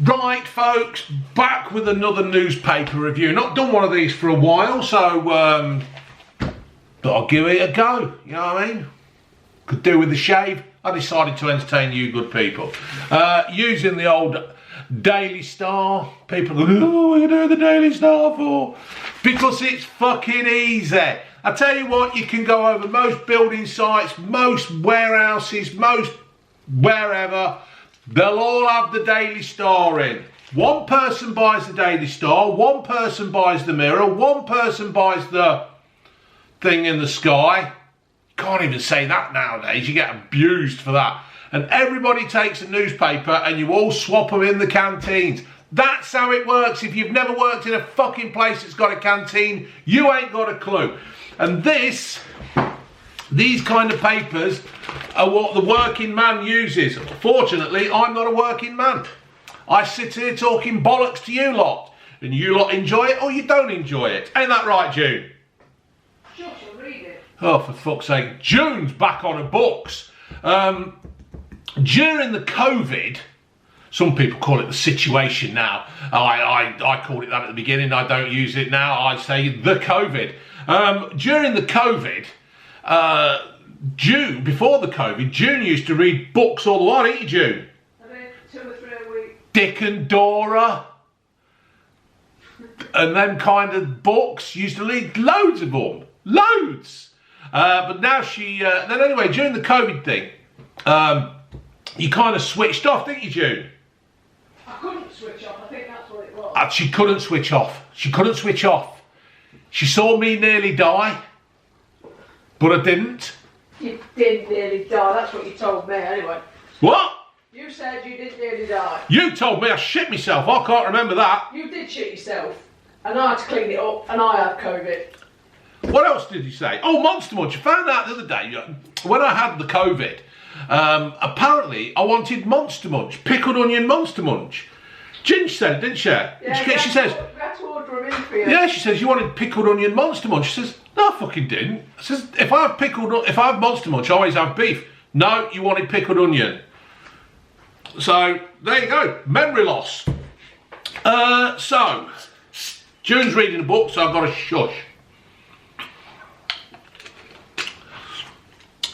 Right, folks, back with another newspaper review. Not done one of these for a while, so but I'll give it a go. You know what I mean? Could do with the shave. I decided to entertain you good people. Using the old Daily Star. People go, oh, what are you doing the Daily Star for? Because it's fucking easy. I tell you what, you can go over most building sites, most warehouses, most wherever. They'll all have the Daily Star in. One person buys the Daily Star, one person buys the Mirror, one person buys the thing in the sky. Can't even say that nowadays, you get abused for that. And everybody takes a newspaper and you all swap them in the canteens. That's how it works. If you've never worked in a fucking place that's got a canteen, you ain't got a clue. And these kind of papers are what the working man uses. Fortunately, I'm not a working man. I sit here talking bollocks to you lot. And you lot enjoy it or you don't enjoy it. Ain't that right, June? Sure, she'll read it. Oh, for fuck's sake. June's back on her books. During the COVID, some people call it the situation now. I called it that at the beginning. I don't use it now. I say the COVID. During the COVID, June, before the COVID, June used to read books all the while, didn't you, June? I mean, 2 or 3 a week. Dick and Dora. And them kind of books, used to read loads of them. Loads! But now then anyway, during the COVID thing, you kind of switched off, didn't you, June? I couldn't switch off, I think that's what it was. She couldn't switch off. She couldn't switch off. She saw me nearly die, but I didn't. You didn't nearly die, that's what you told me anyway. What? You said you didn't nearly die. You told me I shit myself, I can't remember that. You did shit yourself, and I had to clean it up, and I had COVID. What else did you say? Oh, Monster Munch. I found out the other day, when I had the COVID, apparently I wanted Monster Munch, pickled onion Monster Munch. Ginge said it, didn't she? Yeah, she says, we had to order them in for you. yeah, she says, you wanted pickled onion Monster Munch. She says, no, I fucking didn't. I says, if I have Monster Munch, I always have beef. No, you wanted pickled onion. So, there you go. Memory loss. So, June's reading a book, so I've got to shush.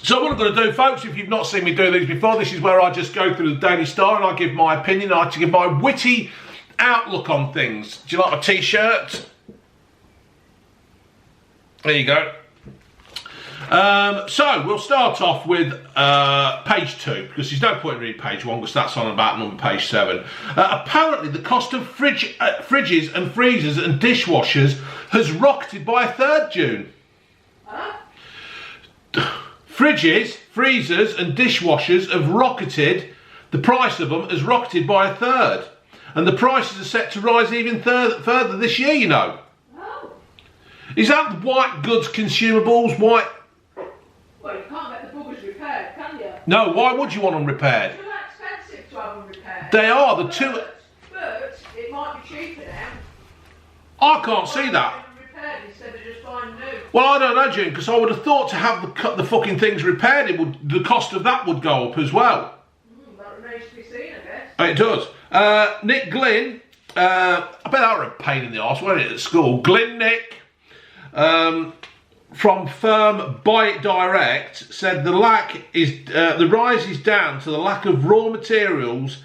So what I'm going to do, folks, if you've not seen me do these before, this is where I just go through the Daily Star and I give my opinion. I like to give my witty outlook on things. Do you like my t-shirt? There you go. So we'll start off with page 2, because there's no point in reading page 1 because that's on about number page 7. Apparently the cost of fridges and freezers and dishwashers has rocketed by a third, June. Huh? Fridges, freezers and dishwashers have rocketed, the price of them has rocketed by a third. And the prices are set to rise even further this year, you know. Oh. Is that white goods consumables, white? Well, you can't get the buggers repaired, can you? No, why would you want them repaired? It's too expensive to have them repaired. They are, the two... But it might be cheaper now. I can't see that. Repaired instead of just buying new. Well, I don't know, June, because I would have thought to have the fucking things repaired, the cost of that would go up as well. That remains to be seen, I guess. It does. Nick Glynn, I bet that were a pain in the arse, wasn't it, at school? Glynn Nick, from firm Buy It Direct, said the rise is down to the lack of raw materials,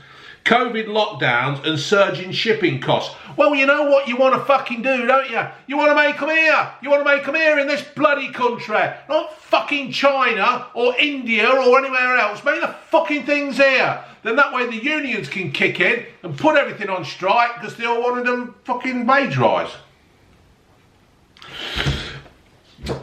COVID lockdowns and surging shipping costs. Well, you know what you want to fucking do, don't you? You want to make them here. You want to make them here in this bloody country. Not fucking China or India or anywhere else. Make the fucking things here. Then that way the unions can kick in and put everything on strike because they all wanted them fucking wage rise.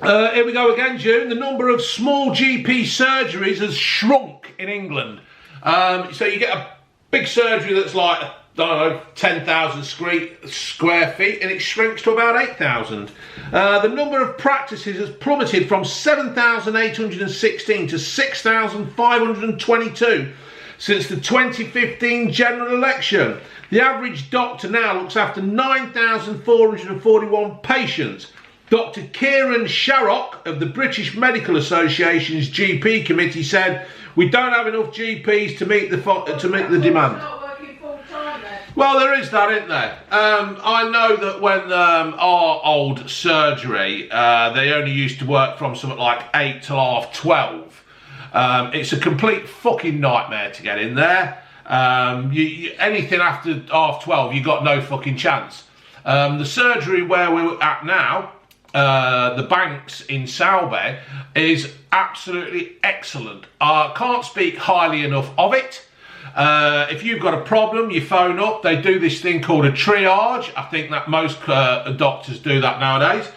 Here we go again, June. The number of small GP surgeries has shrunk in England. So you get a big surgery that's like, I don't know, 10,000 square feet, and it shrinks to about 8,000. The number of practices has plummeted from 7,816 to 6,522 since the 2015 general election. The average doctor now looks after 9,441 patients. Dr. Kieran Sharrock of the British Medical Association's GP committee said, "We don't have enough GPs to meet the demand." Not working full time then. Well, there is that, isn't there? I know that when our old surgery, they only used to work from something like 8 till 12:30. It's a complete fucking nightmare to get in there. Anything after 12:30, you got no fucking chance. The surgery where we're at now, the Banks in Salbe, is absolutely excellent. I can't speak highly enough of it. If you've got a problem, you phone up. They do this thing called a triage. I think that most doctors do that nowadays.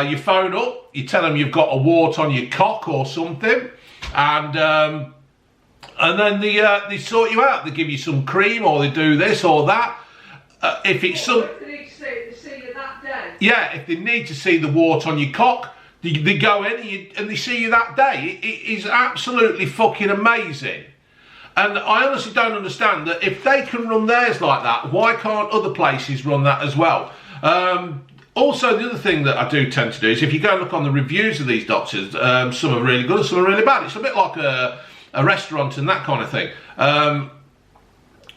You phone up, you tell them you've got a wart on your cock or something, and then they sort you out. They give you some cream, or they do this or that. If it's some, yeah, if they need to see the wart on your cock, they go in and they see you that day. It is absolutely fucking amazing. And I honestly don't understand that if they can run theirs like that, why can't other places run that as well? Also, the other thing that I do tend to do is if you go and look on the reviews of these doctors, some are really good and some are really bad. It's a bit like a restaurant and that kind of thing.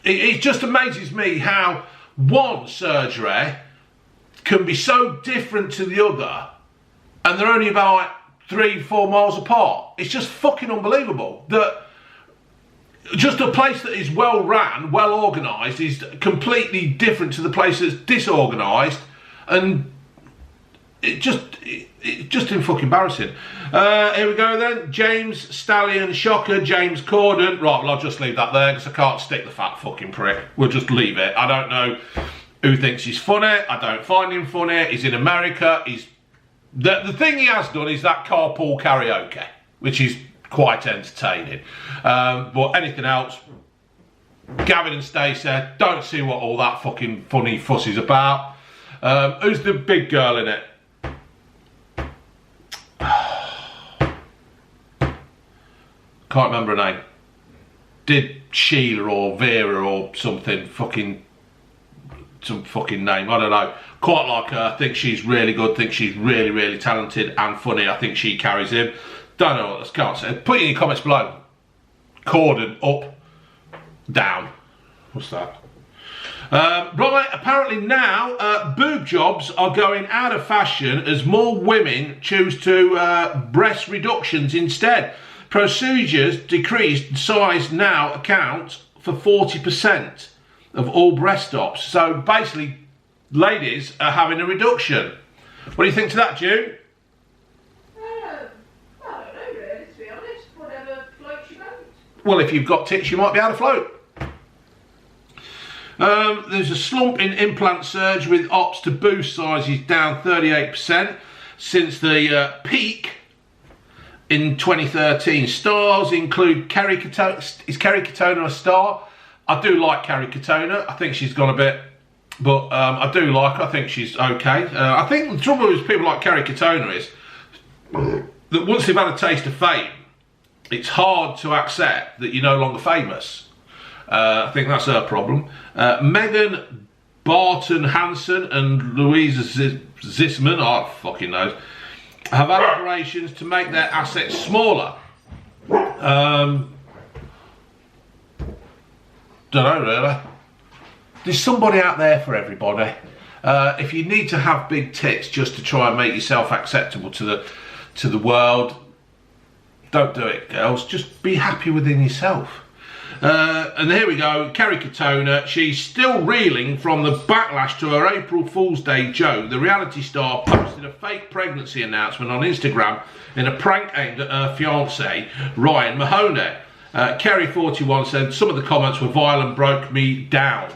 It just amazes me how one surgery can be so different to the other, and they're only about 3-4 miles apart. It's just fucking unbelievable that just a place that is well run, well organised, is completely different to the place that's disorganised, and it's just fucking embarrassing. Here we go then. James Stallion Shocker, James Corden. Right, well, I'll just leave that there because I can't stick the fat fucking prick. We'll just leave it. I don't know who thinks he's funny. I don't find him funny. He's in America. The thing he has done is that carpool karaoke, which is quite entertaining. But anything else, Gavin and Stacey, don't see what all that fucking funny fuss is about. Who's the big girl in it? Can't remember her name. Did Sheila or Vera or something, some fucking name, I don't know. Quite like her. I think she's really good. Think she's really, really talented and funny. I think she carries him. Don't know what else, can't say. Put it in your comments below. Corden, up, down. What's that? Right, apparently now boob jobs are going out of fashion as more women choose to breast reductions instead. Procedures decreased size now account for 40% of all breast stops. So basically, ladies are having a reduction. What do you think to that, June? Well, if you've got tits, you might be able to float. There's a slump in implant surgery with ops to boost sizes down 38% since the peak in 2013. Stars include Kerry Katona. Is Kerry Katona a star? I do like Kerry Katona. I think she's gone a bit, but I do like her. I think she's okay. I think the trouble with people like Kerry Katona is that once they've had a taste of fame, it's hard to accept that you're no longer famous. I think that's her problem. Megan Barton Hansen and Louisa Zisman, I fucking knows, have had operations to make their assets smaller. Don't know really. There's somebody out there for everybody. If you need to have big tits just to try and make yourself acceptable to the world, don't do it, girls. Just be happy within yourself. And here we go, Kerry Katona. She's still reeling from the backlash to her April Fool's Day joke. The reality star posted a fake pregnancy announcement on Instagram in a prank aimed at her fiance, Ryan Mahoney. Kerry 41 said some of the comments were vile and broke me down.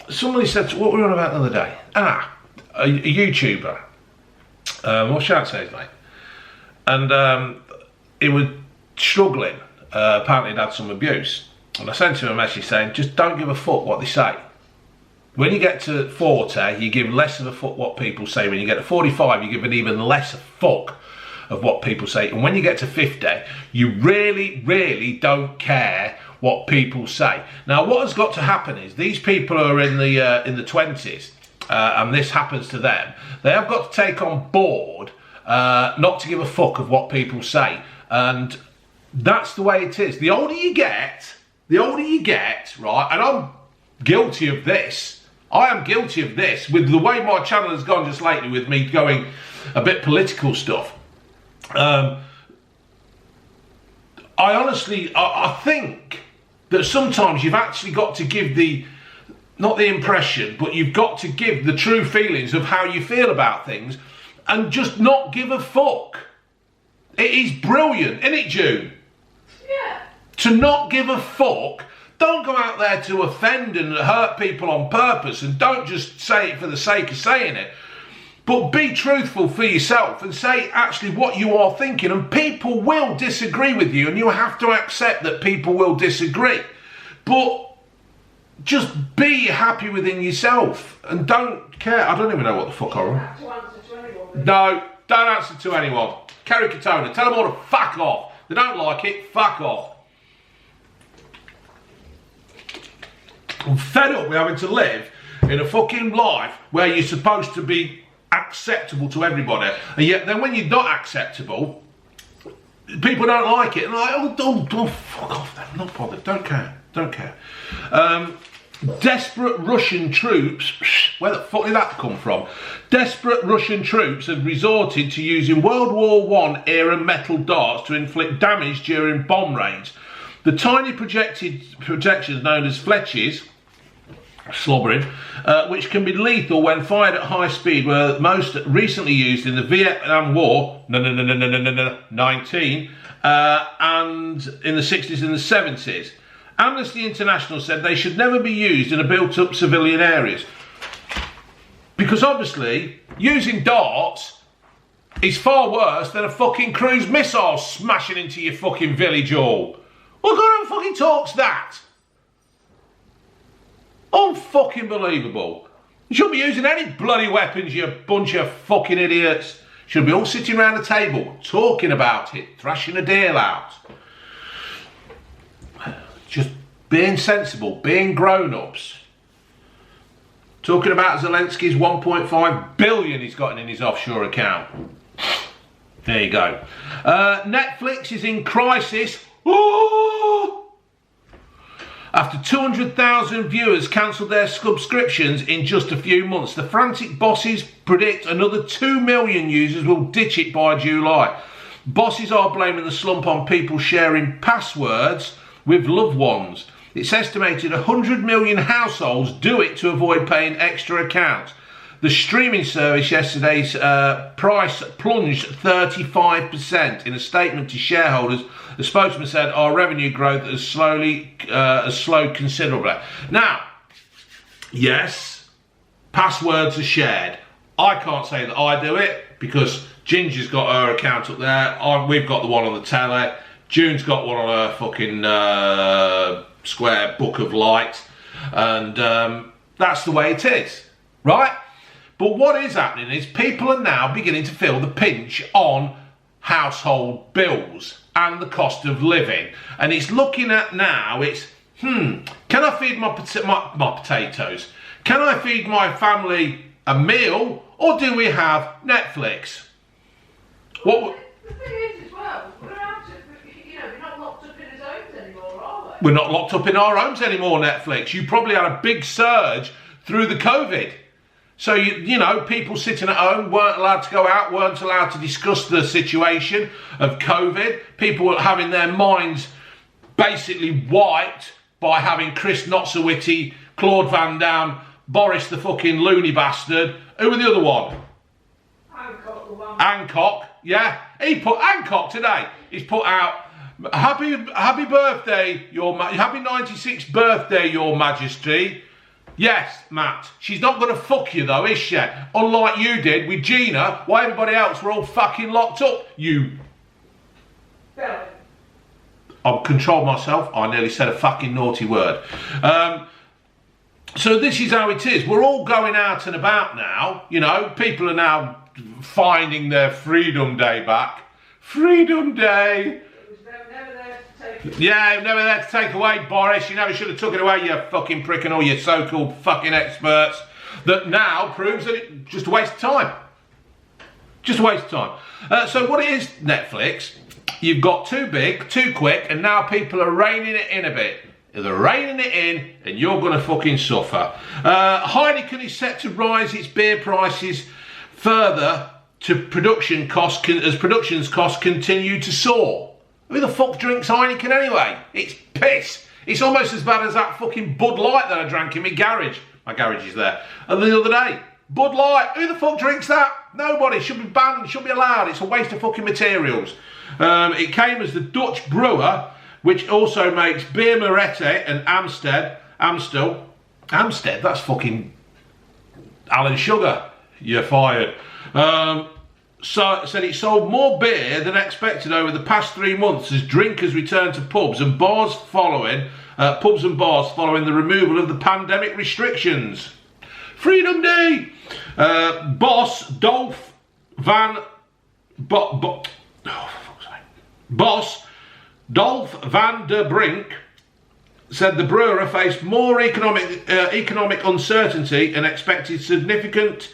Somebody said, what were we on about the other day? A YouTuber. What should I say his name? And he was struggling. Apparently he'd had some abuse. And I sent him a message saying, just don't give a fuck what they say. When you get to 40, you give less of a fuck what people say. When you get to 45, you give an even less a fuck of what people say. And when you get to 50, you really, really don't care what people say. Now, what has got to happen is these people are in the 20s, and this happens to them. They have got to take on board not to give a fuck of what people say. And That's the way it is. The older you get, right, and I'm guilty of this. I am guilty of this with the way my channel has gone just lately with me going a bit political stuff. I honestly, I think that sometimes you've actually got to give not the impression, but you've got to give the true feelings of how you feel about things and just not give a fuck. It is brilliant, isn't it, June? Yeah. To not give a fuck. Don't go out there to offend and hurt people on purpose, and don't just say it for the sake of saying it. But be truthful for yourself and say actually what you are thinking, and people will disagree with you, and you have to accept that people will disagree. But just be happy within yourself and don't care. I don't even know what the fuck I wrote. No, don't answer to anyone. Kerry Katona, tell them all to fuck off. They don't like it, fuck off. I'm fed up with having to live in a fucking life where you're supposed to be acceptable to everybody, and yet then when you're not acceptable, people don't like it, and like, oh, don't fuck off then, not bothered, don't care. Desperate Russian troops, where the fuck did that come from? Desperate Russian troops have resorted to using World War I era metal darts to inflict damage during bomb raids. The tiny projections known as fletches, slobbering, which can be lethal when fired at high speed, were most recently used in the Vietnam War, 19, and in the 60s and the 70s. Amnesty International said they should never be used in a built-up civilian areas. Because obviously, using darts is far worse than a fucking cruise missile smashing into your fucking village hall. What kind of fucking talk's that? Unfucking believable. You shouldn't be using any bloody weapons, you bunch of fucking idiots. Should be all sitting around a table, talking about it, thrashing a deal out. Just being sensible, being grown-ups. Talking about Zelensky's 1.5 billion he's got in his offshore account. There you go. Netflix is in crisis. Ooh! After 200,000 viewers cancelled their subscriptions in just a few months, the frantic bosses predict another 2 million users will ditch it by July. Bosses are blaming the slump on people sharing passwords with loved ones. It's estimated 100 million households do it to avoid paying extra accounts. The streaming service yesterday's price plunged 35%. In a statement to shareholders, the spokesman said our revenue growth has slowed considerably. Now, yes, passwords are shared. I can't say that I do it because Ginger's got her account up there. We've got the one on the telly. June's got one on her fucking square book of light. And that's the way it is, right? But what is happening is people are now beginning to feel the pinch on household bills and the cost of living. And it's looking at now, it's, can I feed my potatoes? Can I feed my family a meal? Or do we have Netflix? Well, the thing is as well, we're not locked up in his homes anymore, are we? We're not locked up in our homes anymore, Netflix. You probably had a big surge through the COVID. So, you know, people sitting at home weren't allowed to go out, weren't allowed to discuss the situation of COVID. People were having their minds basically wiped by having Chris Notsawitty, Claude Van Damme, Boris the fucking loony bastard. Who was the other one? Hancock, the one. Hancock, yeah. He put Hancock today. He's put out happy birthday, happy 96th birthday, Your Majesty. Yes, Matt. She's not going to fuck you though, is she? Unlike you did with Gina, while everybody else were all fucking locked up. You. Belly. I've controlled myself. I nearly said a fucking naughty word. So this is how it is. We're all going out and about now. You know, people are now finding their Freedom Day back. Freedom Day. It was never there to take it. Yeah, never there to take away, Boris. You never should have took it away, you fucking prick, and all your so-called fucking experts. That now proves that it's just a waste of time. Just a waste of time. So what it is, Netflix, You've got too big, too quick, and now people are reining it in a bit. They're reining it in, and you're going to fucking suffer. Heineken is set to rise its beer prices further to production costs as production costs continue to soar. Who the fuck drinks Heineken anyway? It's piss. It's almost as bad as that fucking Bud Light that I drank in my garage. My garage is there. And the other day, Bud Light. Who the fuck drinks that? Nobody. Should be banned. Should be allowed. It's a waste of fucking materials. It came as the Dutch brewer, which also makes Beer Moretti and Amstel. That's fucking Alan Sugar. You're fired. So it said it sold more beer than expected over the past 3 months as drinkers returned to pubs and bars following the removal of the pandemic restrictions. Freedom Day. Boss Dolph Van der Brink said the brewer faced more economic uncertainty and expected significant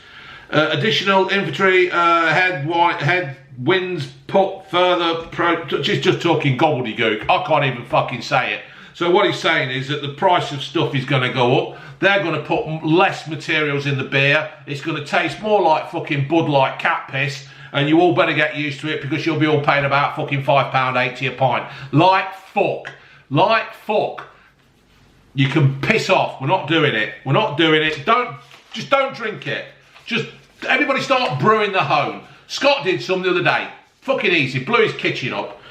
additional inventory headwinds put further. She's just talking gobbledygook. I can't even fucking say it. So what he's saying is that the price of stuff is going to go up. They're going to put less materials in the beer. It's going to taste more like fucking Bud Light cat piss. And you all better get used to it because you'll be all paying about fucking £5.80 a pint. Like fuck. Like fuck. You can piss off. We're not doing it. We're not doing it. Just don't drink it. Just everybody start brewing the home. Scott did some the other day. Fucking easy. Blew his kitchen up.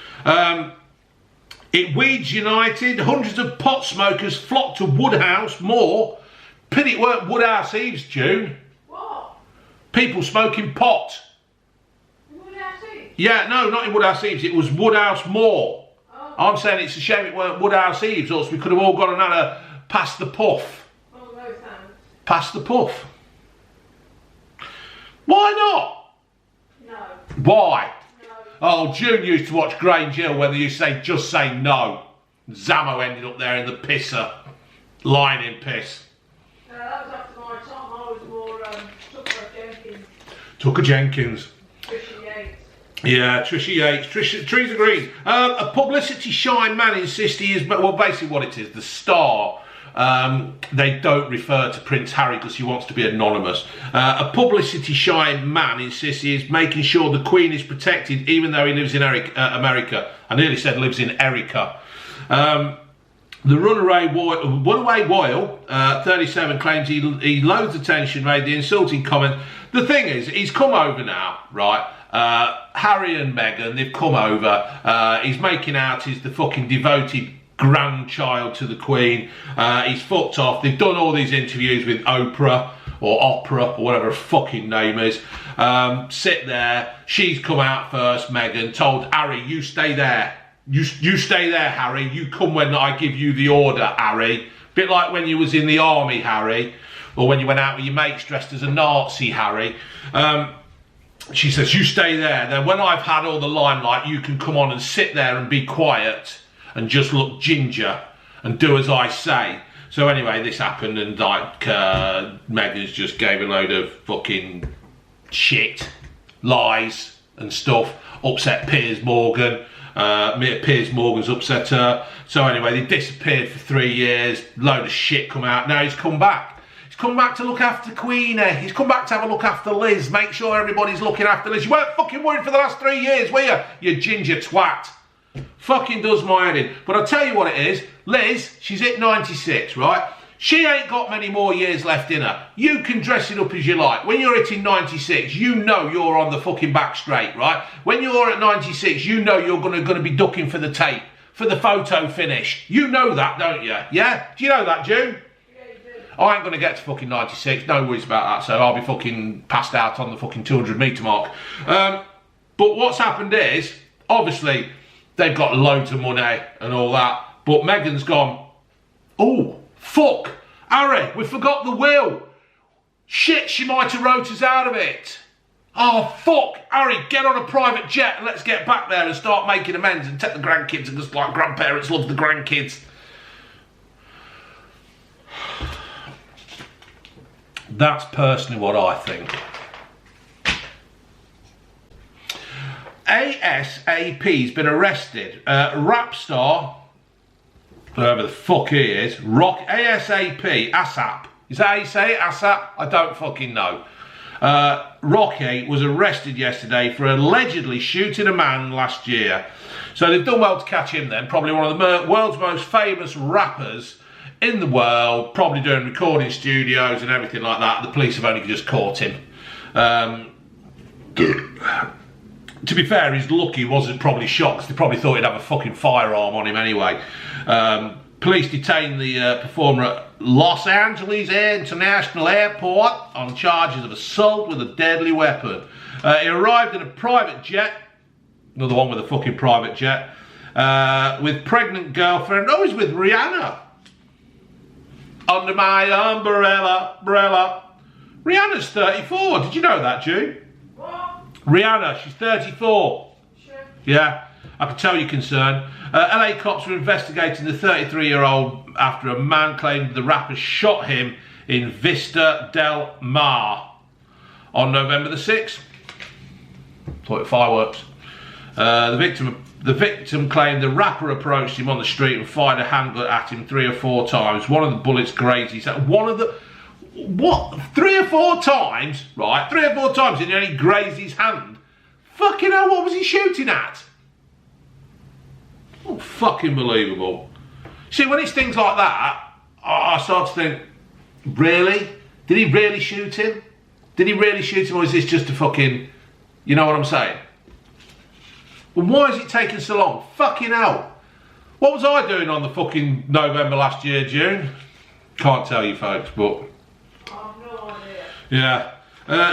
It Weeds United. Hundreds of pot smokers flocked to Woodhouse Moor. Pity it weren't Woodhouse Eves, June. What? People smoking pot. Woodhouse Eves? Yeah, no, not in Woodhouse Eves. It was Woodhouse Moor. Oh. I'm saying it's a shame it weren't Woodhouse Eves, or else we could have all gone and had a pass the puff. Oh, no thanks. Pass the puff. Why not? No. Why? No. Oh, June used to watch Grange Hill, whether you just say no. Zammo ended up there in the pisser, lying in piss. That was after my time. I was more Tucker Jenkins. Trisha Yates. Yeah, Trisha Yates. Trees are green. A publicity shy man insists he is, well, basically what it is, the star. They don't refer to Prince Harry because he wants to be anonymous. A publicity shy man insists he is making sure the Queen is protected even though he lives in America. I nearly said lives in Erica. The runaway Royal, 37, claims he loathes attention, made the insulting comment. The thing is, he's come over now, right? Harry and Meghan, they've come over. He's making out he's the fucking devoted grandchild to the Queen. He's fucked off. They've done all these interviews with Oprah or Opera or whatever her fucking name is. Sit there. She's come out first, Meghan, told Harry, you stay there. You stay there, Harry. You come when I give you the order, Harry. Bit like when you was in the army, Harry. Or when you went out with your mates dressed as a Nazi, Harry. She says, you stay there. Then when I've had all the limelight, you can come on and sit there and be quiet and just look ginger and do as I say. So anyway, this happened and like Meghan's just gave a load of fucking shit, lies and stuff. Upset Piers Morgan. Piers Morgan's upset her. So anyway, they disappeared for 3 years. Load of shit come out. Now he's come back. He's come back to look after Queenie. He's come back to have a look after Liz. Make sure everybody's looking after Liz. You weren't fucking worried for the last 3 years, were you? You ginger twat. Fucking does my head in. But I'll tell you what it is. Liz, she's at 96, right? She ain't got many more years left in her. You can dress it up as you like. When you're hitting 96, you know you're on the fucking back straight, right? When you're at 96, you know you're gonna be ducking for the tape, for the photo finish. You know that, don't you? Yeah? Do you know that, June? Yeah, you do. I ain't gonna get to fucking 96, no worries about that, so I'll be fucking passed out on the fucking 200 metre mark. But what's happened is, obviously, they've got loads of money and all that, but Meghan's gone, oh, fuck, Harry, we forgot the will. Shit, she might have wrote us out of it. Oh, fuck, Harry, get on a private jet and let's get back there and start making amends and take the grandkids and just like grandparents love the grandkids. That's personally what I think. ASAP's been arrested. Rap star, whoever the fuck he is, ASAP. Is that how you say it? ASAP? I don't fucking know. Rocky was arrested yesterday for allegedly shooting a man last year. So they've done well to catch him then. Probably one of the world's most famous rappers in the world, probably doing recording studios and everything like that. The police have only just caught him. To be fair, he's lucky he wasn't probably shot, because they probably thought he'd have a fucking firearm on him anyway. Police detained the performer at Los Angeles International Airport on charges of assault with a deadly weapon. He arrived in a private jet, another one with a fucking private jet, with pregnant girlfriend. Oh, he's with Rihanna. Under my umbrella. Rihanna's 34. Did you know that, June? What? Rihanna, she's 34. Sure. Yeah, I can tell you're concerned. LA cops were investigating the 33-year-old after a man claimed the rapper shot him in Vista Del Mar on November the 6th. Thought it fireworks. The victim claimed the rapper approached him on the street and fired a handgun at him 3 or 4 times. One of the bullets grazed his head. What? 3 or 4 times? Right, 3 or 4 times and he only grazed his hand. Fucking hell, what was he shooting at? Oh, fucking believable. See, when it's things like that, I start to think, really? Did he really shoot him? Did he really shoot him, or is this just a fucking, you know what I'm saying? Well, why is it taking so long? Fucking hell. What was I doing on the fucking November last year, June? Can't tell you, folks, but... I've no idea. Yeah.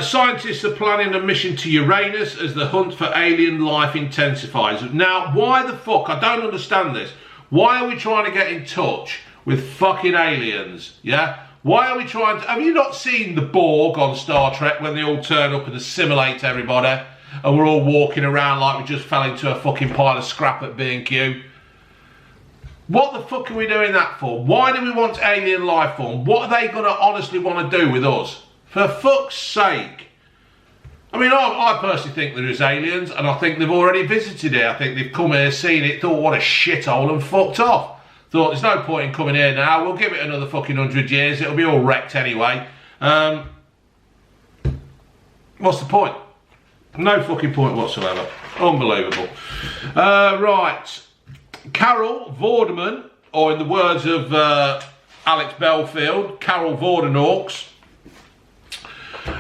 Scientists are planning a mission to Uranus as the hunt for alien life intensifies. Now, why the fuck? I don't understand this. Why are we trying to get in touch with fucking aliens? Yeah? Why are we trying to... Have you not seen the Borg on Star Trek when they all turn up and assimilate everybody? And we're all walking around like we just fell into a fucking pile of scrap at B&Q? What the fuck are we doing that for? Why do we want alien life form? What are they going to honestly want to do with us? For fuck's sake. I mean, I personally think there is aliens, and I think they've already visited here. I think they've come here, seen it, thought what a shithole, and fucked off. Thought there's no point in coming here now, we'll give it another fucking 100 years, it'll be all wrecked anyway. What's the point? No fucking point whatsoever. Unbelievable. Right. Carol Vorderman, or in the words of Alex Belfield, Carol Vordernorks,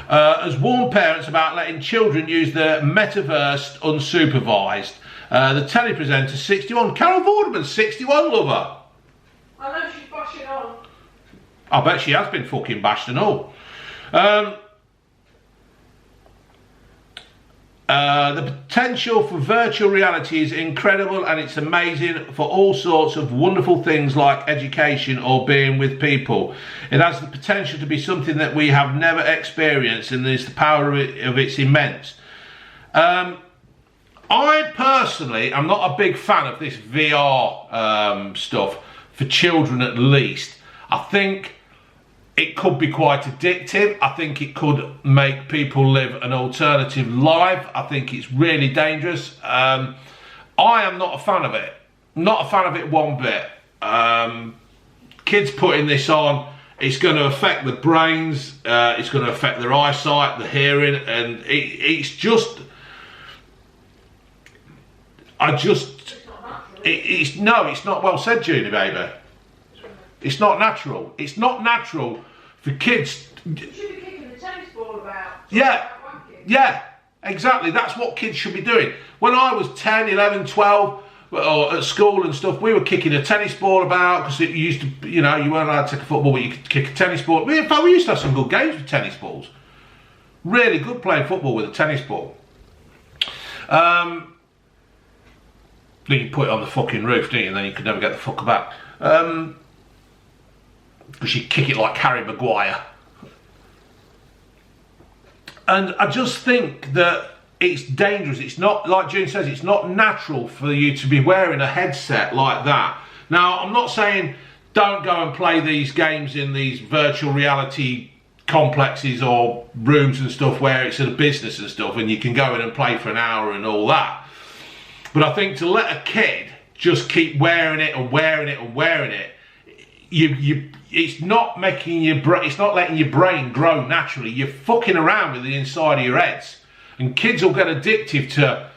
has warned parents about letting children use the metaverse unsupervised. The telepresenter, 61. Carol Vorderman, 61, lover. I know she's bashing on. I bet she has been fucking bashed and all. The potential for virtual reality is incredible, and it's amazing for all sorts of wonderful things like education or being with people. It has the potential to be something that we have never experienced, and the power of it's immense. I personally am not a big fan of this VR stuff, for children at least. I think it could be quite addictive. I think it could make people live an alternative life. I think it's really dangerous. I am not a fan of it. Not a fan of it one bit. Kids putting this on, it's going to affect the brains, it's going to affect their eyesight, the hearing, and it's just... It's not well said, Junie, baby. It's not natural. It's not natural for kids. You should be kicking the tennis ball about. Yeah, exactly. That's what kids should be doing. When I was 10, 11, 12, or at school and stuff, we were kicking a tennis ball about, because it used to, you know, you weren't allowed to take a football, but you could kick a tennis ball. In fact, we used to have some good games with tennis balls. Really good playing football with a tennis ball. Then you put it on the fucking roof, didn't you? And then you could never get the fucker back. Because you kick it like Harry Maguire. And I just think that it's dangerous. It's not, like June says, it's not natural for you to be wearing a headset like that. Now, I'm not saying don't go and play these games in these virtual reality complexes or rooms and stuff where it's a business and stuff and you can go in and play for an hour and all that. But I think to let a kid just keep wearing it and wearing it and wearing it, it's not making it's not letting your brain grow naturally. You're fucking around with the inside of your heads, and kids will get addictive to,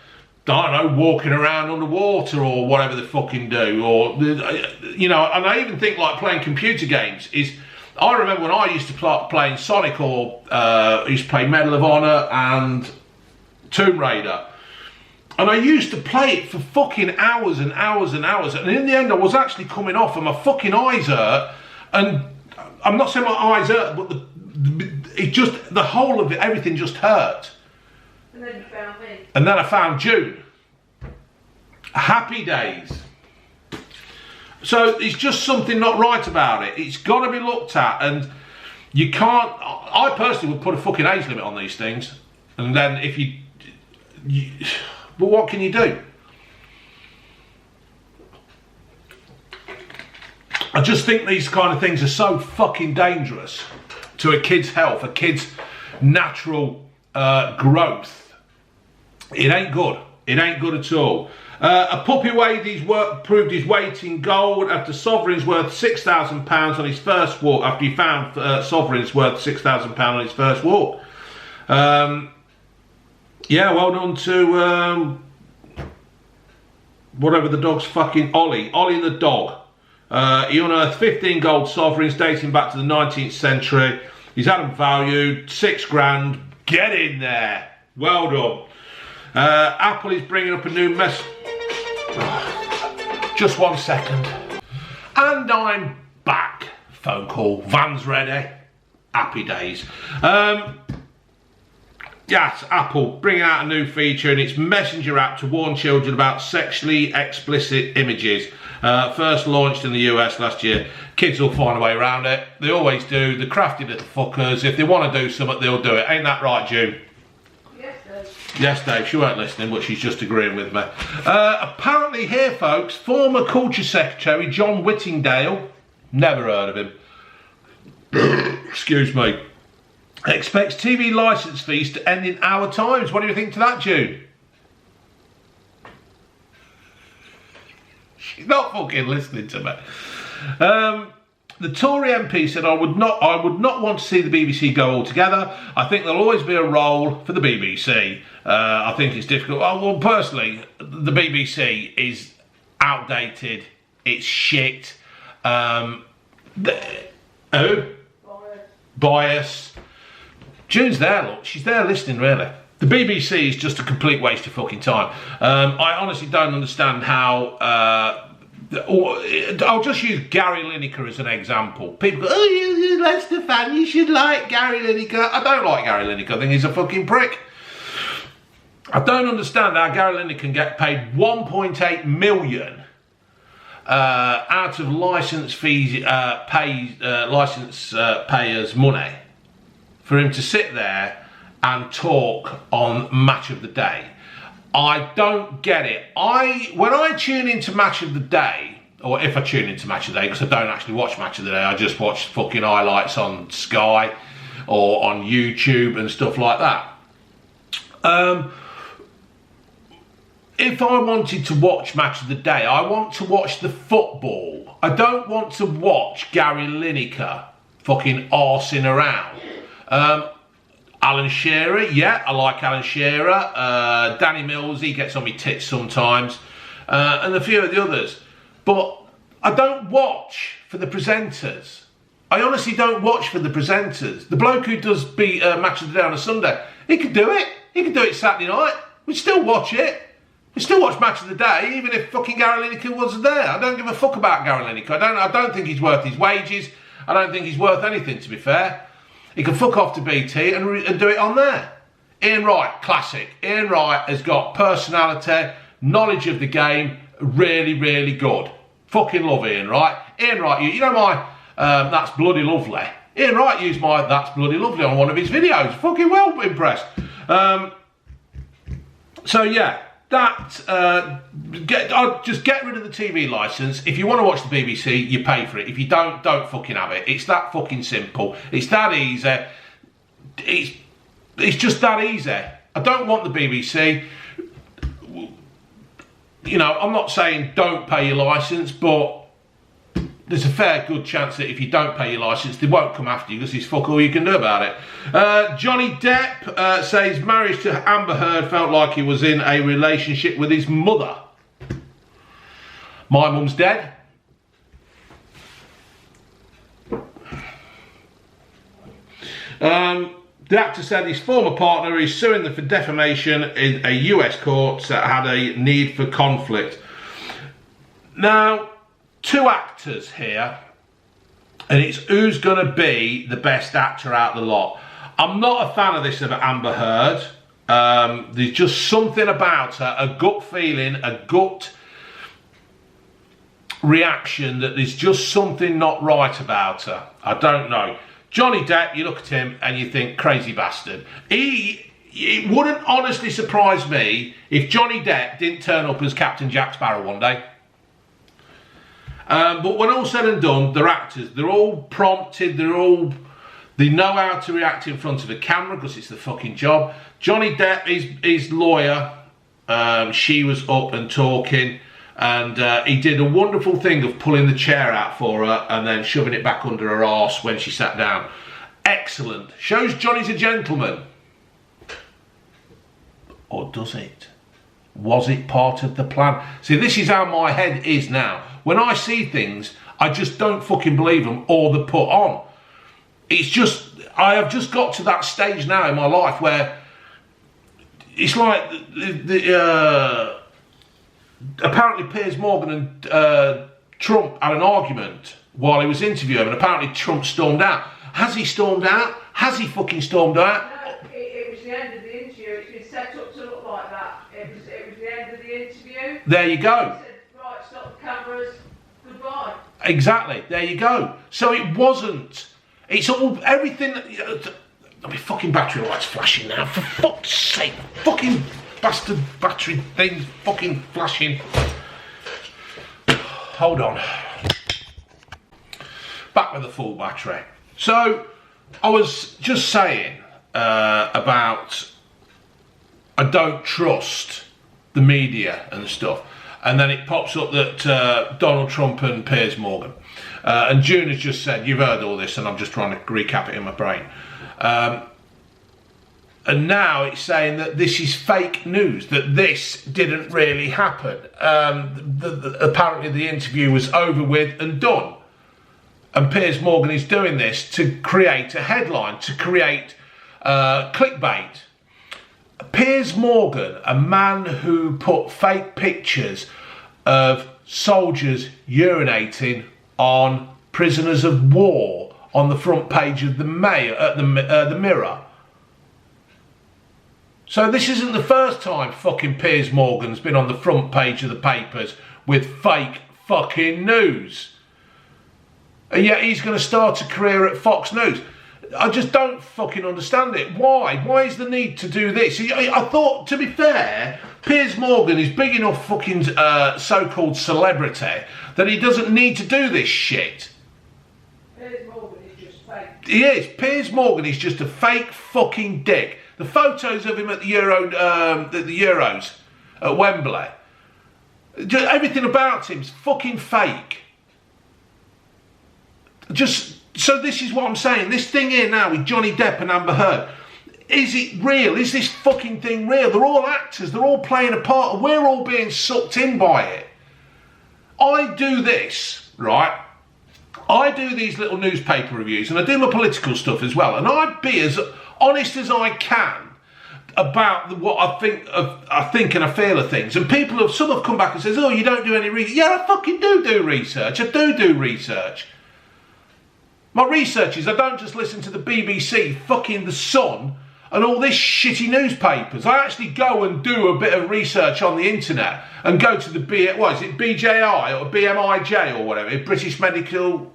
I don't know, walking around underwater or whatever they fucking do, or you know. And I even think like playing computer games is. I remember when I used to playing Sonic, or I used to play Medal of Honor and Tomb Raider. And I used to play it for fucking hours and hours and hours. And in the end, I was actually coming off and my fucking eyes hurt. And I'm not saying my eyes hurt, but the whole of it, everything just hurt. And then you found me. And then I found June. Happy days. So it's just something not right about it. It's got to be looked at. And you can't, I personally would put a fucking age limit on these things. And then if you but what can you do? I just think these kind of things are so fucking dangerous to a kid's health, a kid's natural growth. It ain't good. It ain't good at all. A puppy proved his weight in gold after sovereigns worth £6,000 on his first walk. After he found sovereigns worth £6,000 on his first walk. Yeah, well done to whatever the dog's fucking Ollie the dog. He unearthed 15 gold sovereigns dating back to the 19th century. He's had them valued £6 grand. Get in there. Well done. Apple is bringing up a new mess. Just 1 second. And I'm back. Phone call. Van's ready. Happy days. Yes, Apple bringing out a new feature in its Messenger app to warn children about sexually explicit images. First launched in the US last year. Kids will find a way around it. They always do. The crafty little fuckers. If they want to do something, they'll do it. Ain't that right, June? Yes, Dave. Yes, Dave. She weren't listening, but she's just agreeing with me. Apparently here, folks, former Culture Secretary John Whittingdale, never heard of him, excuse me, expects TV licence fees to end in hour times. What do you think to that, June? She's not fucking listening to me. The Tory MP said, I would not want to see the BBC go altogether. I think there'll always be a role for the BBC. I think it's difficult. Well, personally, the BBC is outdated. It's shit. Bias. June's there, look. She's there listening, really. The BBC is just a complete waste of fucking time. I honestly don't understand how... I'll just use Gary Lineker as an example. People go, oh, you're a Leicester fan, you should like Gary Lineker. I don't like Gary Lineker. I think he's a fucking prick. I don't understand how Gary Lineker can get paid 1.8 million out of licence fees, licence payers' money for him to sit there and talk on Match of the Day. I don't get it. When I tune into Match of the Day, or if I tune into Match of the Day, because I don't actually watch Match of the Day, I just watch fucking highlights on Sky or on YouTube and stuff like that. If I wanted to watch Match of the Day, I want to watch the football. I don't want to watch Gary Lineker fucking arsing around. Alan Shearer, yeah, I like Alan Shearer. Danny Mills, he gets on me tits sometimes. And a few of the others. But I don't watch for the presenters. I honestly don't watch for the presenters. The bloke who does Match of the Day on a Sunday, he could do it. He could do it Saturday night. We'd still watch it. We'd still watch Match of the Day, even if fucking Gary Lineker wasn't there. I don't give a fuck about Gary Lineker. I don't think he's worth his wages. I don't think he's worth anything, to be fair. He can fuck off to BT and do it on there. Ian Wright, classic. Ian Wright has got personality, knowledge of the game, really, really good. Fucking love Ian Wright. Ian Wright, you know my That's Bloody Lovely. Ian Wright used my That's Bloody Lovely on one of his videos. Fucking well impressed. So yeah, just get rid of the TV licence. If you want to watch the BBC, you pay for it. If you don't fucking have it. It's that fucking simple. It's that easy. It's just that easy. I don't want the BBC. you know, I'm not saying don't pay your licence, but there's a fair good chance that if you don't pay your licence, they won't come after you because there's fuck all you can do about it. Johnny Depp says marriage to Amber Heard felt like he was in a relationship with his mother. My mum's dead. The actor said his former partner is suing them for defamation in a US court that had a need for conflict. Now, two actors here, and it's who's going to be the best actor out of the lot. I'm not a fan of this of Amber Heard. There's just something about her, a gut feeling, a gut reaction that there's just something not right about her. I don't know. Johnny Depp, you look at him and you think, crazy bastard. It wouldn't honestly surprise me if Johnny Depp didn't turn up as Captain Jack Sparrow one day. But when all's said and done, they're actors. They're all prompted. They know how to react in front of a camera because it's the fucking job. Johnny Depp, his lawyer, she was up and talking. And he did a wonderful thing of pulling the chair out for her and then shoving it back under her arse when she sat down. Excellent. Shows Johnny's a gentleman. Or does it? Was it part of the plan? See, this is how my head is now. When I see things, I just don't fucking believe them or they're put on. It's just, I have just got to that stage now in my life where it's like apparently Piers Morgan and Trump had an argument while he was interviewing, and apparently Trump stormed out. Has he stormed out? Has he fucking stormed out? No, it was the end of the interview. It's been set up to look like that. It was the end of the interview. There you go. He said, right, stop the cameras, goodbye. Exactly, there you go. So it wasn't. It's all, everything. My fucking battery light's flashing now. For fuck's sake, fucking bastard battery thing fucking flashing. Hold on. Back with the full battery. So I was just saying about I don't trust the media and stuff, and then it pops up that Donald Trump and Piers Morgan, and June has just said, you've heard all this, and I'm just trying to recap it in my brain. And now it's saying that this is fake news, that this didn't really happen. Apparently the interview was over with and done. And Piers Morgan is doing this to create a headline, to create clickbait. Piers Morgan, a man who put fake pictures of soldiers urinating on prisoners of war on the front page of the Mirror. So this isn't the first time fucking Piers Morgan's been on the front page of the papers with fake fucking news. And yet he's going to start a career at Fox News. I just don't fucking understand it. Why? Why is the need to do this? I thought, to be fair, Piers Morgan is big enough fucking so-called celebrity that he doesn't need to do this shit. Piers Morgan is just fake. He is. Piers Morgan is just a fake fucking dick. The photos of him at the Euros at Wembley, just everything about him's fucking fake. So this is what I'm saying. This thing here now with Johnny Depp and Amber Heard, is it real? Is this fucking thing real? They're all actors. They're all playing a part. We're all being sucked in by it. I do this, right? I do these little newspaper reviews and I do my political stuff as well. And I'd be as honest as I can about what I think and I feel of things. And some have come back and says, oh, you don't do any research. Yeah, I fucking do research. I do research. My research is I don't just listen to the BBC, fucking The Sun, and all this shitty newspapers. I actually go and do a bit of research on the internet and go to the BJI or BMIJ or whatever, British Medical.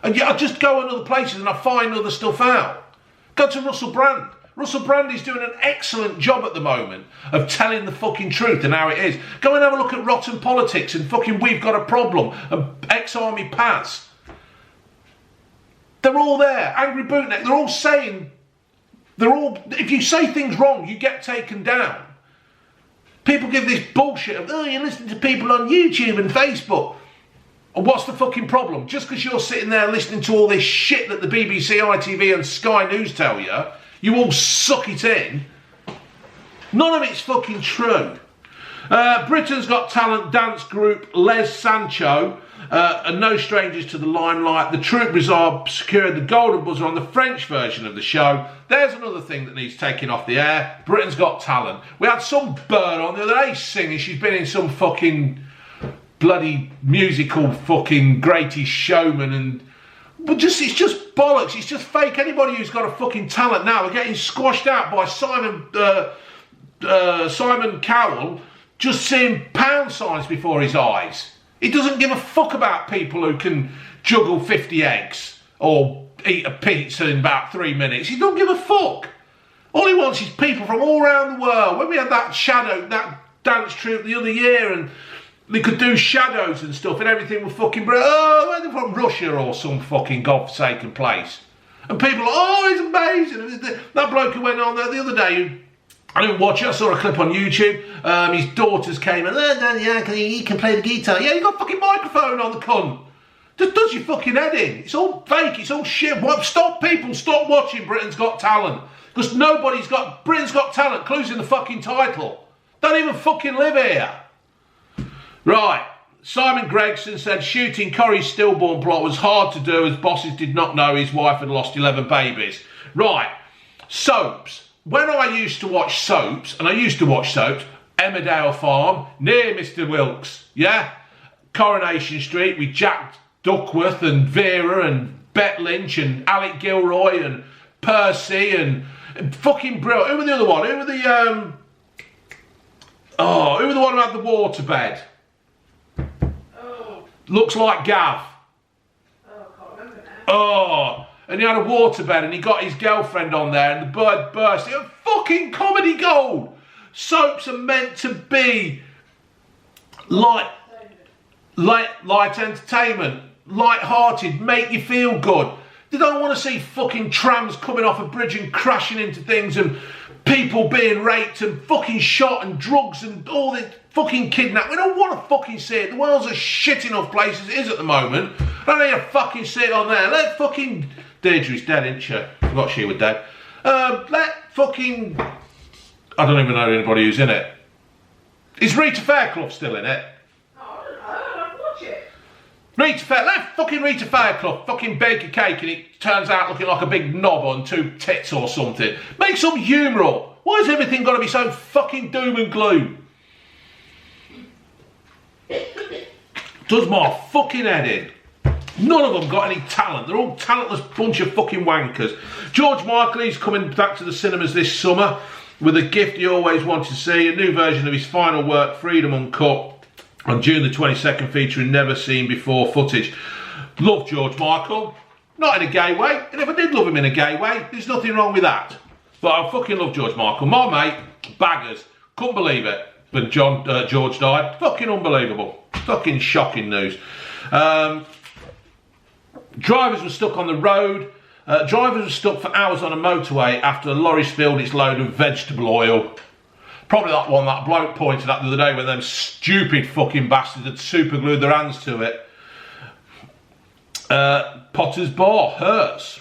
And yeah, I just go on other places and I find other stuff out. Go to Russell Brand. Russell Brand is doing an excellent job at the moment of telling the fucking truth and how it is. Go and have a look at Rotten Politics and fucking We've Got a Problem and Ex-Army Paz. They're all there. Angry Bootneck. They're all saying, if you say things wrong, you get taken down. People give this bullshit of, oh, you're listening to people on YouTube and Facebook. And what's the fucking problem? Just because you're sitting there listening to all this shit that the BBC, ITV and Sky News tell you, you all suck it in. None of it's fucking true. Britain's Got Talent dance group Les Sancho are no strangers to the limelight. The troupers are secured the golden buzzer on the French version of the show. There's another thing that needs taking off the air. Britain's Got Talent. We had some bird on the other day singing. She's been in some fucking bloody musical fucking Greatest Showman, and but it's just bollocks. It's just fake. Anybody who's got a fucking talent now are getting squashed out by Simon Cowell just seeing pound signs before his eyes. He doesn't give a fuck about people who can juggle 50 eggs or eat a pizza in about 3 minutes. He don't give a fuck. All he wants is people from all around the world. When we had that dance troupe the other year, and they could do shadows and stuff, and everything was fucking they're from Russia or some fucking godforsaken place. And people are, oh, it's amazing. That bloke who went on there the other day, I didn't watch it, I saw a clip on YouTube. His daughters came and, he can play the guitar. Yeah, you got a fucking microphone on the cunt. Just does your fucking head in. It's all fake, it's all shit. Stop watching Britain's Got Talent. Because Britain's Got Talent, clues in the fucking title. Don't even fucking live here. Right, Simon Gregson said shooting Corrie's stillborn plot was hard to do as bosses did not know his wife had lost 11 babies. Right, soaps. When I used to watch soaps, Emmerdale Farm, near Mr. Wilkes, yeah? Coronation Street with Jack Duckworth and Vera and Bet Lynch and Alec Gilroy and Percy and fucking brilliant. Who were the other one? Who were the one who had the waterbed? Looks like Gav. Oh, I can't remember now. Oh, and he had a waterbed and he got his girlfriend on there and the bird burst. It was fucking comedy gold. Soaps are meant to be light entertainment, light-hearted, make you feel good. They don't want to see fucking trams coming off a bridge and crashing into things and people being raped and fucking shot and drugs and all this fucking kidnapped. We don't want to fucking see it. The world's a shit enough place as it is at the moment. I don't need to fucking see it on there. Let fucking... Deirdre's dead, isn't she? Forgot she was dead. Let fucking... I don't even know anybody who's in it. Is Rita Fairclough still in it? Oh, I don't watch it. Let fucking Rita Fairclough fucking bake a cake and it turns out looking like a big knob on 2 tits or something. Make some humour up. Why has everything got to be so fucking doom and gloom? Does my fucking head in. None of them got any talent. They're all talentless bunch of fucking wankers. George Michael, he's coming back to the cinemas this summer with a gift he always wanted to see, a new version of his final work, Freedom Uncut, on June the 22nd, featuring never seen before footage. Love George Michael. Not in a gay way. And if I did love him in a gay way, there's nothing wrong with that. But I fucking love George Michael. My mate, baggers, couldn't believe it when George died. Fucking unbelievable. Fucking shocking news. Drivers were stuck on the road. Drivers were stuck for hours on a motorway after a lorry spilled its load of vegetable oil. Probably that one that bloke pointed at the other day when them stupid fucking bastards had super glued their hands to it. Potter's Bar, hurts.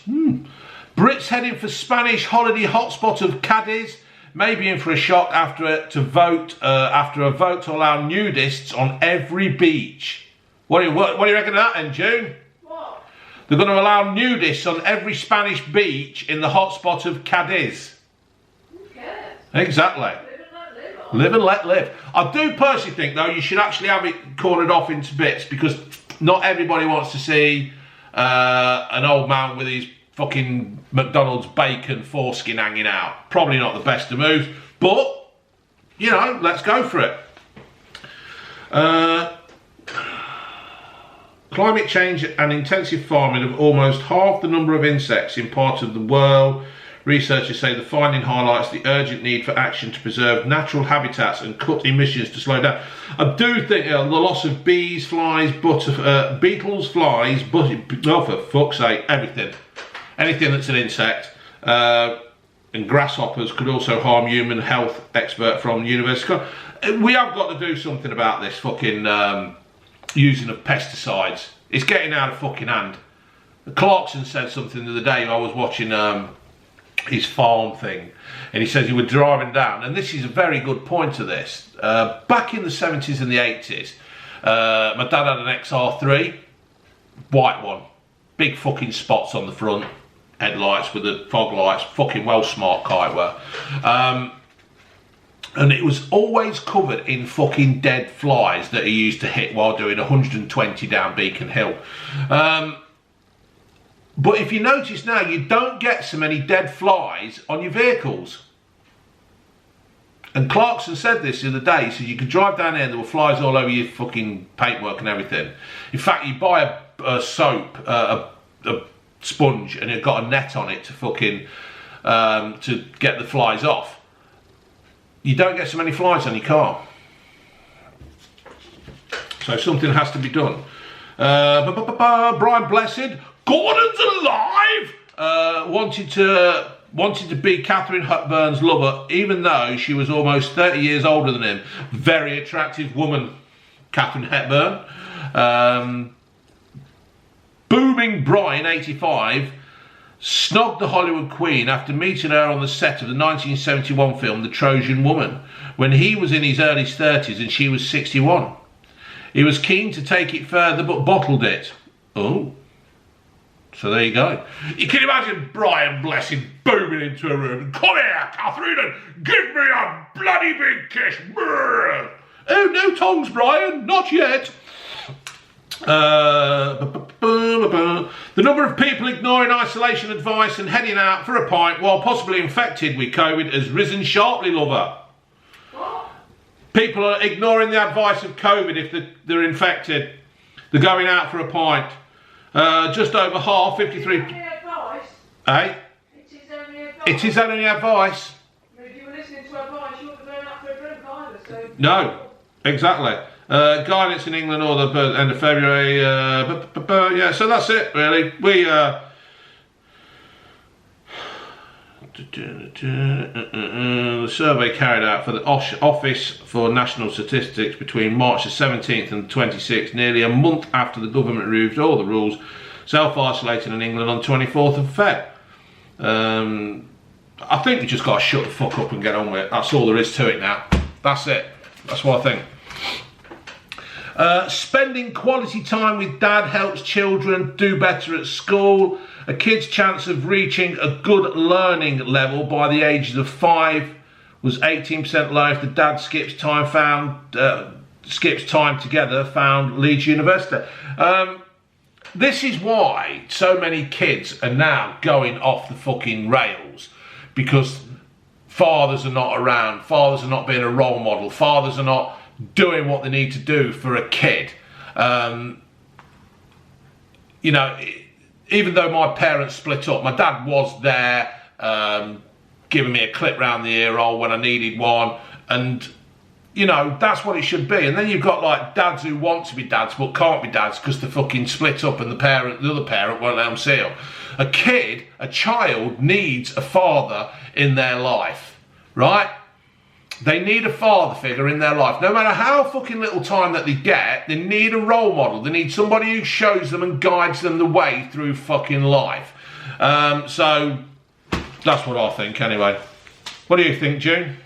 Brits heading for Spanish holiday hotspot of Cadiz, maybe in for a shock after a vote to allow nudists on every beach. What do you reckon of that then, June? What? They're going to allow nudists on every Spanish beach in the hotspot of Cadiz. Who cares? Exactly. Live and let live. Live and let live. I do personally think, though, you should actually have it cornered off into bits because not everybody wants to see an old man with his fucking McDonald's bacon foreskin hanging out. Probably not the best of moves, but, you know, let's go for it. Climate change and intensive farming have almost halved the number of insects in parts of the world. Researchers say the finding highlights the urgent need for action to preserve natural habitats and cut emissions to slow down. I do think the loss of bees, flies, beetles, flies, oh for fuck's sake, everything. Anything that's an insect and grasshoppers could also harm human health. Expert from the University. we have got to do something about this fucking using of pesticides. It's getting out of fucking hand. Clarkson said something the other day. I was watching his farm thing, and he says he was driving down, and this is a very good point to this. Back in the 70s and the 80s, my dad had an XR3, white one, big fucking spots on the front, headlights with the fog lights, fucking well smart car it were. And it was always covered in fucking dead flies that he used to hit while doing 120 down Beacon Hill. But if you notice now, you don't get so many dead flies on your vehicles. And Clarkson said this the other day. He said you could drive down here and there were flies all over your fucking paintwork and everything. In fact, you buy a soap, a sponge, and it got a net on it to fucking to get the flies off. You don't get so many flies on your car. So something has to be done. Brian Blessed, Gordon's alive! Wanted to be Catherine Hepburn's lover, even though she was almost 30 years older than him. Very attractive woman, Catherine Hepburn. Booming Brian, 85, snogged the Hollywood Queen after meeting her on the set of the 1971 film The Trojan Woman, when he was in his early 30s and she was 61. He was keen to take it further but bottled it. Oh. So there you go. You can imagine Brian Blessed booming into a room. Come here, Catherine, and give me a bloody big kiss. Brr. Oh, no tongues, Brian. Not yet. The number of people ignoring isolation advice and heading out for a pint while possibly infected with COVID has risen sharply, lover. What? People are ignoring the advice of COVID if they're infected. They're going out for a pint. Just over half, 53. Only advice. Hey? It is only advice. It is only advice. If you were listening to advice, you wouldn't be going out for a drink either. So. No, exactly. Guidance in England or the end of February. Yeah, so that's it really. We the survey carried out for the Office for National Statistics between March the 17th and 26th, nearly a month after the government removed all the rules self-isolating in England on 24th of Feb. I think you just got to shut the fuck up and get on with it. That's all there is to it now. That's it. That's what I think. Spending quality time with dad helps children do better at school. A kid's chance of reaching a good learning level by the ages of 5 was 18% low if the dad skips time together, found Leeds University. This is why so many kids are now going off the fucking rails, because fathers are not around, fathers are not being a role model, fathers are not doing what they need to do for a kid. You know, even though my parents split up, my dad was there giving me a clip round the ear hole when I needed one, and you know, that's what it should be. And then you've got like dads who want to be dads but can't be dads because they're fucking split up and the other parent won't let them see them. A child needs a father in their life, right? They need a father figure in their life. No matter how fucking little time that they get, they need a role model. They need somebody who shows them and guides them the way through fucking life. So that's what I think anyway. What do you think, June?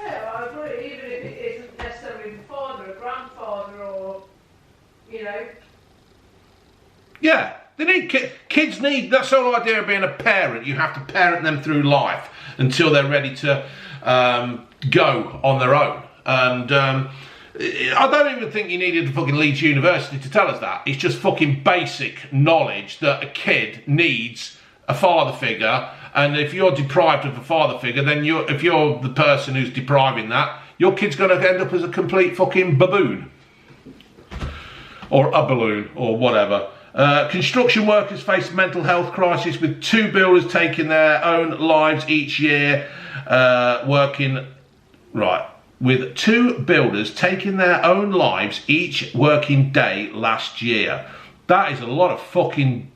Yeah, I agree. Even if it isn't necessarily the father, a grandfather, or you know. Yeah, they need kids need. That's the whole idea of being a parent. You have to parent them through life until they're ready to go on their own. And I don't even think you needed a fucking Leeds University to tell us that. It's just fucking basic knowledge that a kid needs a father figure, and if you're deprived of a father figure, then if you're the person who's depriving that, your kid's going to end up as a complete fucking baboon. Or a balloon, or whatever. Construction workers face mental health crisis with 2 builders taking their own lives each year. With 2 builders taking their own lives each working day last year. That is a lot of fucking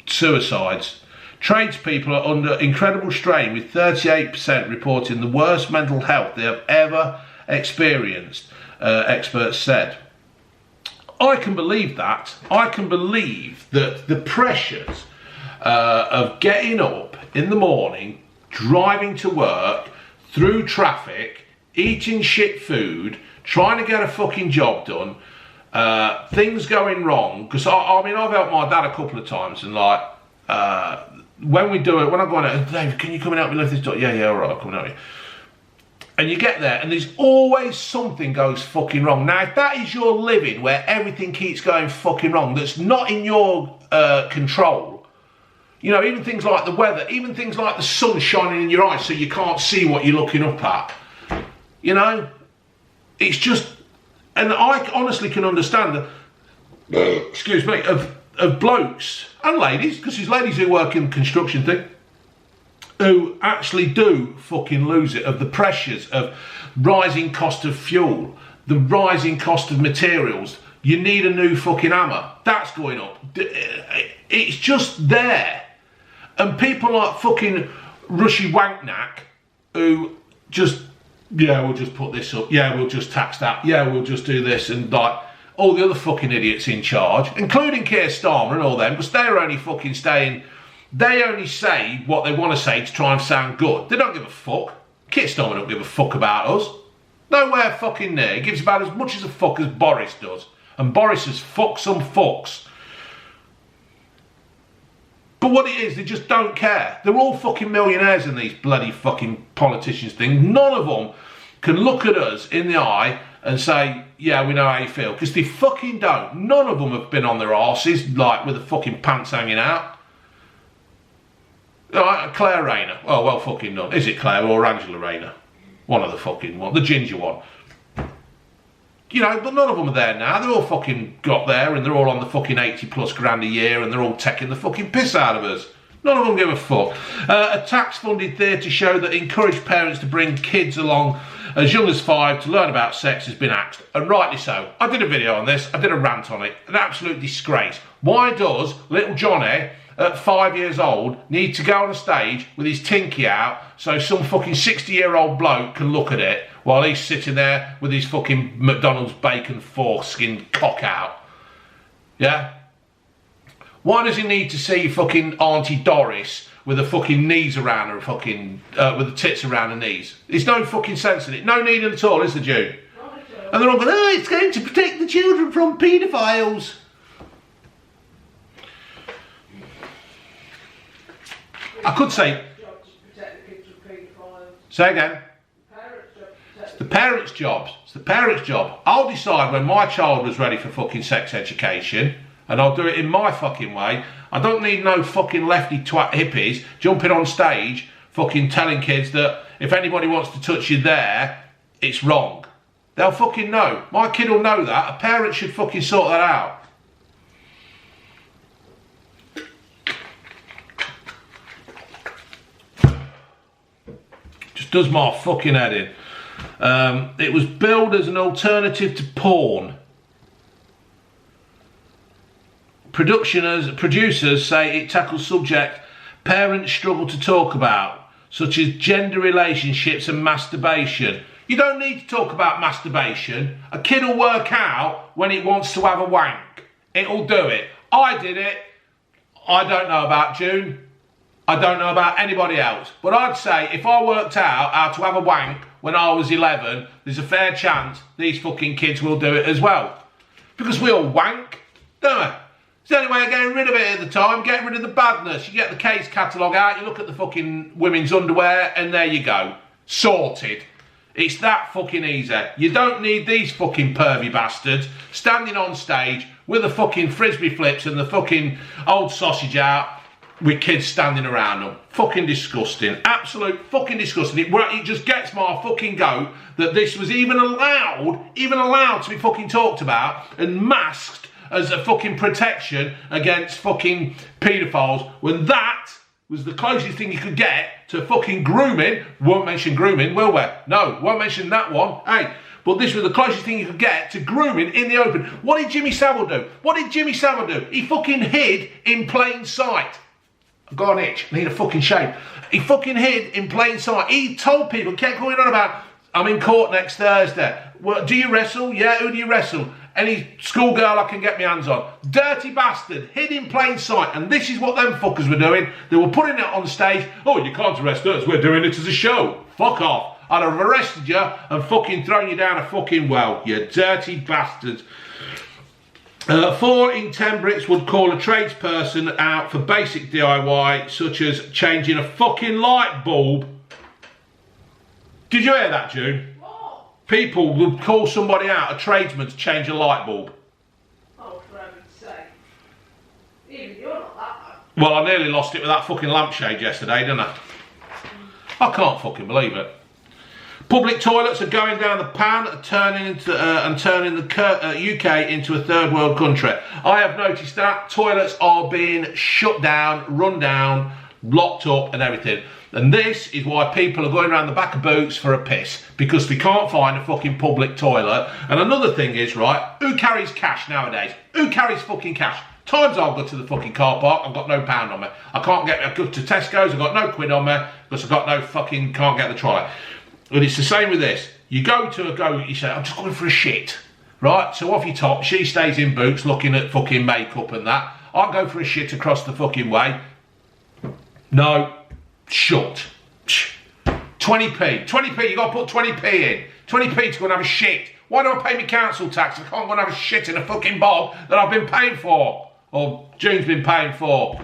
suicides. Tradespeople are under incredible strain, with 38% reporting the worst mental health they have ever experienced, experts said. I can believe that. I can believe that the pressures of getting up in the morning, driving to work, through traffic, eating shit food, trying to get a fucking job done, things going wrong. Because I mean, I've helped my dad a couple of times, and like, when we do it, when I go on it, Dave, can you come and help me lift this door? Yeah, all right, I'll come and help you. And you get there, and there's always something goes fucking wrong. Now, if that is your living, where everything keeps going fucking wrong, that's not in your control, you know, even things like the weather, even things like the sun shining in your eyes so you can't see what you're looking up at, you know, it's just, and I honestly can understand the, excuse me, of blokes and ladies, because there's ladies who work in the construction thing, who actually do fucking lose it, of the pressures of rising cost of fuel, the rising cost of materials. You need a new fucking hammer. That's going up. It's just there. And people like fucking Rushy Wanknack who just, yeah, we'll just put this up. Yeah, we'll just tax that. Yeah, we'll just do this. And like all the other fucking idiots in charge, including Keir Starmer and all them, because they're only fucking staying. They only say what they want to say to try and sound good. They don't give a fuck. Keir Starmer don't give a fuck about us. Nowhere fucking near. He gives about as much as a fuck as Boris does. And Boris has fucked some fucks. But what it is, they just don't care. They're all fucking millionaires in these bloody fucking politicians things. None of them can look at us in the eye and say, yeah, we know how you feel. Because they fucking don't. None of them have been on their arses, like with the fucking pants hanging out. Claire Rayner. Oh, well fucking done. Is it Claire or Angela Rayner? One of the fucking one. The ginger one. You know, but none of them are there now. They're all fucking got there and they're all on the fucking 80 plus grand a year and they're all taking the fucking piss out of us. None of them give a fuck. A tax-funded theatre show that encouraged parents to bring kids along as young as 5 to learn about sex has been axed. And rightly so. I did a video on this. I did a rant on it. An absolute disgrace. Why does little Johnny at 5 years old need to go on a stage with his tinky out so some fucking 60-year-old bloke can look at it while he's sitting there with his fucking McDonald's bacon foreskin cock out? Yeah? Why does he need to see fucking Auntie Doris with her fucking knees around her fucking, with the tits around her knees? There's no fucking sense in it. No need at all, is there, June? And they're all going, oh, it's going to protect the children from paedophiles. I could say. Say again. It's the parents' job. It's the parents' job. I'll decide when my child was ready for fucking sex education, and I'll do it in my fucking way. I don't need no fucking lefty twat hippies jumping on stage, fucking telling kids that if anybody wants to touch you there, it's wrong. They'll fucking know. My kid will know that. A parent should fucking sort that out. Does my fucking head in. It was billed as an alternative to porn. Producers say it tackles subjects parents struggle to talk about, such as gender relationships and masturbation. You don't need to talk about masturbation. A kid will work out when it wants to have a wank. It'll do it. I did it. I don't know about June. I don't know about anybody else, but I'd say if I worked out how to have a wank when I was 11, there's a fair chance these fucking kids will do it as well. Because we all wank, don't we? It's the only way of getting rid of it at the time, getting rid of the badness. You get the case catalogue out, you look at the fucking women's underwear, and there you go. Sorted. It's that fucking easy. You don't need these fucking pervy bastards standing on stage with the fucking frisbee flips and the fucking old sausage out, with kids standing around them. Fucking disgusting. Absolute fucking disgusting. It just gets my fucking goat that this was even allowed to be fucking talked about and masked as a fucking protection against fucking paedophiles, when that was the closest thing you could get to fucking grooming. Won't mention grooming, will we? No, won't mention that one. Hey, but this was the closest thing you could get to grooming in the open. What did Jimmy Savile do? What did Jimmy Savile do? He fucking hid in plain sight. I've got an itch, I need a fucking shave. He fucking hid in plain sight. He told people, kept going on about I'm in court next Thursday. Well, do you wrestle? Yeah, who do you wrestle? Any schoolgirl I can get my hands on. Dirty bastard, hid in plain sight. And this is what them fuckers were doing. They were putting it on stage. Oh, you can't arrest us, we're doing it as a show. Fuck off. I'd have arrested you and fucking thrown you down a fucking well, you dirty bastards. 4 in 10 Brits would call a tradesperson out for basic DIY, such as changing a fucking light bulb. Did you hear that, June? What? People would call somebody out, a tradesman, to change a light bulb. Oh, for heaven's sake. Even you're not that bad. Well, I nearly lost it with that fucking lampshade yesterday, didn't I? I can't fucking believe it. Public toilets are going down the pan, turning the UK into a third world country. I have noticed that toilets are being shut down, run down, locked up and everything. And this is why people are going around the back of boots for a piss, because they can't find a fucking public toilet. And another thing is, right, who carries cash nowadays? Who carries fucking cash? Times I'll go to the fucking car park, I've got no pound on me. I go to Tesco's, I've got no quid on me, because I've got no fucking, can't get the trolley. And it's the same with this. You go to a go, you say, I'm just going for a shit, right? So off your top, she stays in boots looking at fucking makeup and that. I go for a shit across the fucking way. No, shut. 20p, 20p, you got to put 20p in. 20p to go and have a shit. Why do I pay my council tax? I can't go and have a shit in a fucking bog that I've been paying for. Or June's been paying for.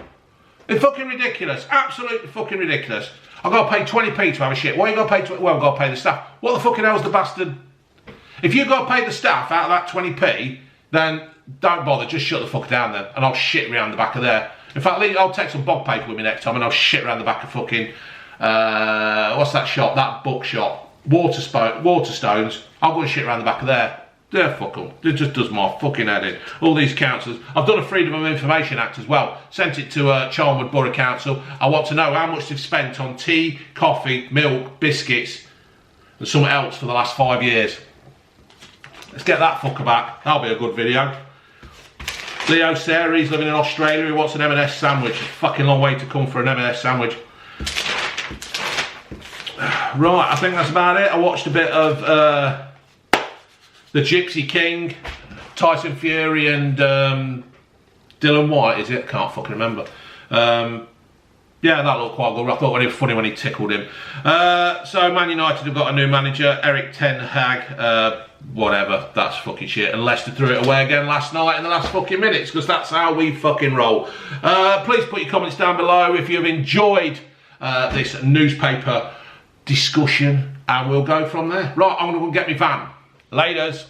It's fucking ridiculous, absolutely fucking ridiculous. I've got to pay 20p to have a shit. Why you got to pay? Well, I've got to pay the staff. What the fucking hell's the bastard? If you've got to pay the staff out of that 20p, then don't bother. Just shut the fuck down then, and I'll shit around the back of there. In fact, I'll take some bog paper with me next time, and I'll shit around the back of fucking what's that shop? That book shop, Waterstones. I'll go and shit around the back of there. They're fuck them. It just does my fucking head in. All these councillors. I've done a Freedom of Information Act as well. Sent it to Charnwood Borough Council. I want to know how much they've spent on tea, coffee, milk, biscuits, and something else for the last 5 years. Let's get that fucker back. That'll be a good video. Leo Sarah, he's living in Australia. He wants an M&S sandwich. A fucking long way to come for an M&S sandwich. Right, I think that's about it. I watched a bit of The Gypsy King, Tyson Fury and Dylan White, is it? Can't fucking remember. Yeah, that looked quite good. I thought it was funny when he tickled him. So Man United have got a new manager, Eric Ten Hag. Whatever, that's fucking shit. And Leicester threw it away again last night in the last fucking minutes, because that's how we fucking roll. Please put your comments down below if you've enjoyed this newspaper discussion, and we'll go from there. Right, I'm going to go get my van. Laters.